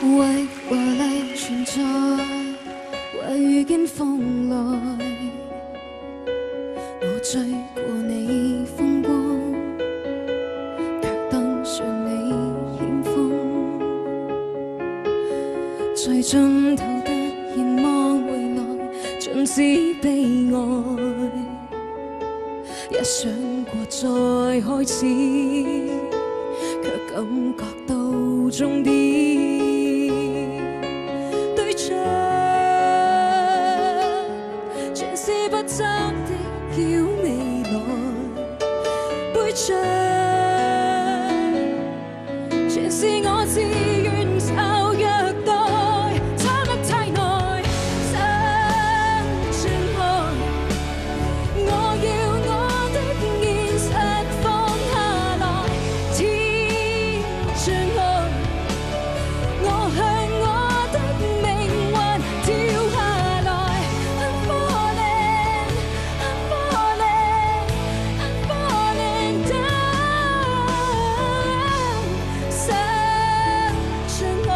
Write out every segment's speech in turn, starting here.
為華麗存在，為遇見風來。我追過你風光，卻登上你險峰。最盡頭突然望回來，盡是悲哀。一想過再開始，卻感覺到終點。對象全是不爭的叫未來，背著全是我自願受虐待，差得太耐，想轉開。我要我的現實放下來，天張開，我向我的命運跳下來。I'm falling, I'm falling, I'm falling down。想張開，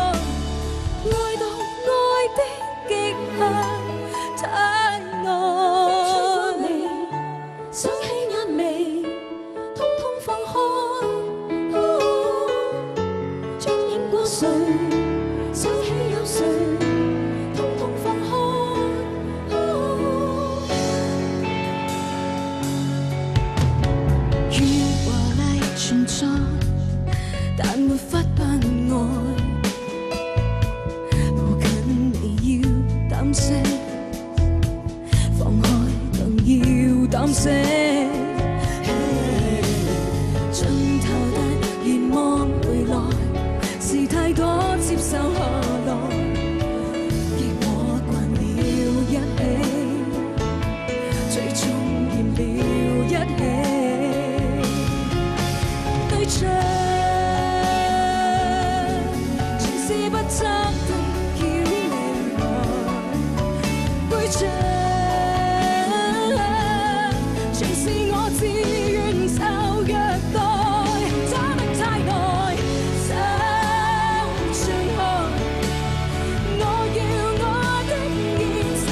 愛到愛的極限太耐。想起眼眉，通通放開。像影過誰，想起有誰，通通放開。於華麗存在，但沒法扮愛。抱緊你要膽識，放開更要膽識。盡頭突然望回來，是太多接受下來，結果慣了一起，最終厭了一起。對象全是不爭的叫未來，背著全是我自願受虐待，差得太耐，想張開。我要我的現實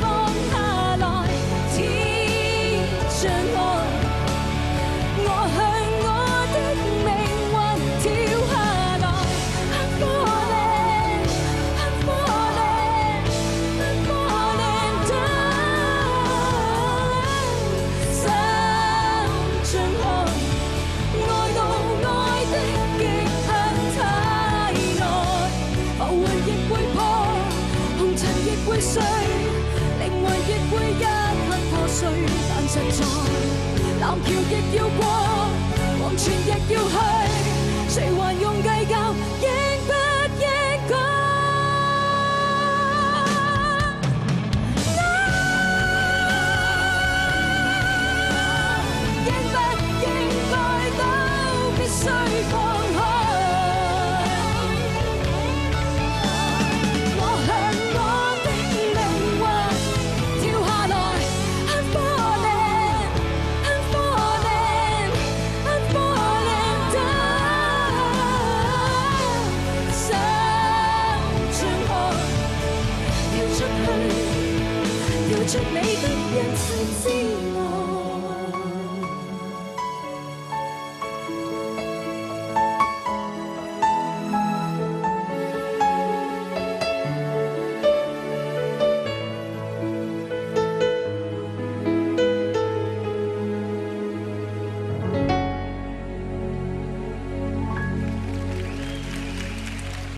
放下來，天張開。我向我的命運跳下來。I'm falling, I'm falling, I'm falling down。想張開，愛到愛的極限太耐，浮雲亦會破，紅塵亦會碎，靈魂亦會一刻破碎，但實在南橋亦要過，黃泉亦要去，誰還用計較應不應該？應不應該都必須放開。我向我的命運跳下來。I'm falling, I'm falling, I'm falling down。想張開，跳出去，跳出你的人生之外。